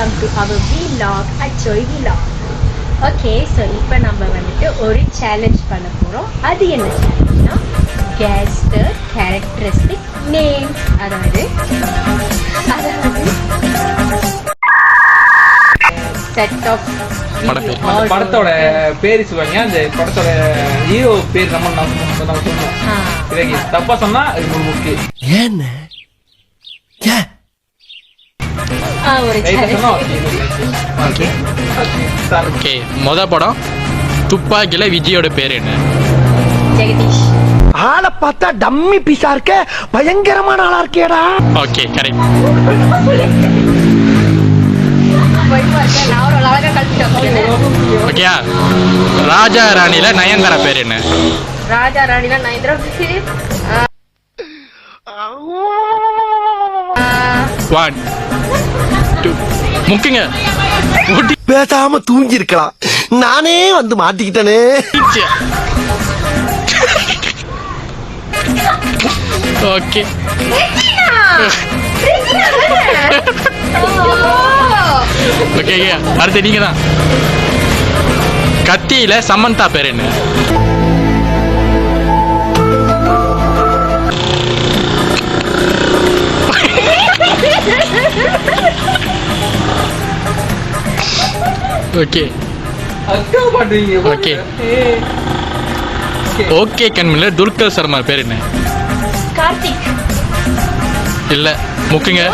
welcome to our vlog at Joy Vlog. Okay, so இப்போ நம்ம வந்துட்டு ஒரு சேலஞ்ச் பண்ண போறோம். அது என்ன சேலஞ்ச்னா guess the characteristic names. அதாவது செட் ஆஃப் படத்தோட பேர் சொல்லுவாங்க. அந்த படத்தோட ஹீரோ பேர் நம்ம சொல்லுவோம். தப்பா சொன்னா இது முக்கிய ஏன்னு மொத படம் துப்பாக்கில விஜயோட பேர் என்ன? ஜெகதீஷ். ஆளை பார்த்தா டம்மி பீஸா இருக்க, பயங்கரமான ஆளா இருக்கேடா. Okay correct. ஓகே, ராஜா ராணில நயன்தாரா பேர் என்ன? ராஜா ராணில நயன்தாரா ஒன் டூ முக்கிங்க. பேசாம தூங்கி இருக்கலாம், நானே வந்து மாட்டிக்கிட்டனே. ஓகே ஓகே, அடுத்து நீங்க தான். கத்தியில சமந்தா பேர் என்ன? ஓகே ஓகே ஓகே கண்மில்ல துல்கர் சர்மா பேர் என்ன? கார்த்திக். இல்ல முக்குங்க.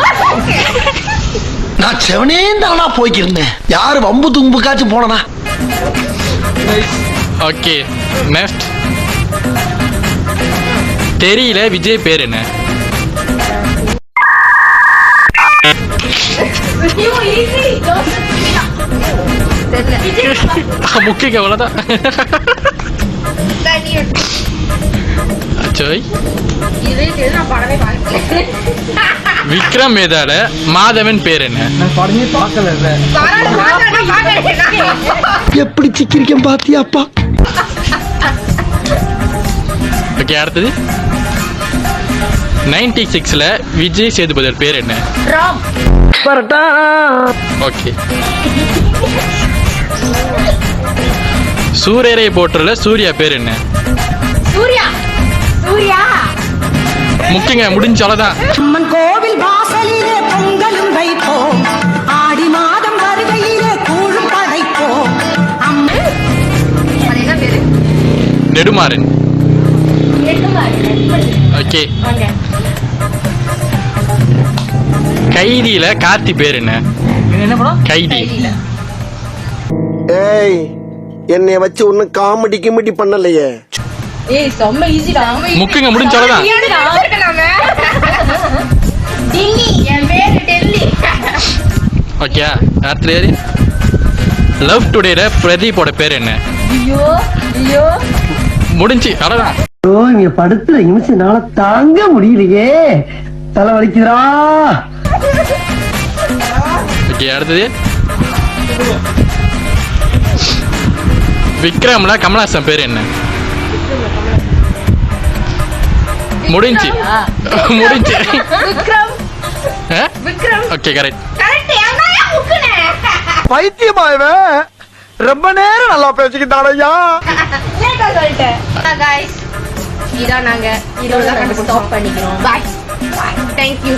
நான் செவனே தானா போய்க்கிருந்தேன், யாரு வம்பு தும்புக்காச்சும் போனா. Okay next. தெரியல விஜய் பேர் என்ன? முக்கிய அவ்வளவுதான். விக்ரம் வேதால மாதவன் பேர் என்ன? எப்படி சிக்கிரிக்கம் பாத்தியாப்பா. ஓகே அடுத்தது. 96ல விஜய் சேதுபதி பேர் என்ன? ராம். ஓகே. சூரியரை போட்டுல சூர்யா பேர் என்ன? சூர்யா. சூர்யா முக்கியங்க முடிஞ்ச அவ்வளவுதான். அம்மன் கோவில் வாசலிலே பொங்கலும் வைப்போம், ஆடி மாதம் வருகையிலே கூழும் படைப்போம். என்ன பேரு? நெடுமாறன். ஓகே. கைதியில கார்த்தி பேர் என்ன? கைதி. ஏய், என்னைய வச்சு ஒன்னும் காமெடி கிமெடி பண்ணலையே. ஏய் செம்ம ஈஸிடா. முக்கியங்க முடிஞ்ச அவ்வளவுதான். டெல்லி. என் பேரு டெல்லி. ஓகே அடுத்து யாரு? லவ் டுடேல பிரதீப்போட பேர் என்ன? ஐயோ ஐயோ முடிஞ்சு அவ்வளவுதான். ஓ, இங்க படுத்துற நிமிஷம்னால தாங்க முடியலையே, தலை வலிக்குதுடா. ஓகே அடுத்தது. விக்ரம்ல கமலாசன் பேர் என்ன? முடிஞ்சு முடிஞ்சு. Vikram. Vikram. Okay correct. Correct. என்னையா முக்குனே? பைத்தியமாயவே ரொம்ப நேரம் நல்லா பேசிக்கிட்டாடையா. ஏன்டா சொல்லிட்டேன். गाइस இதான் நாங்க இதோட ஸ்டாப் பண்ணிக்கிறோம். பை. Thank you.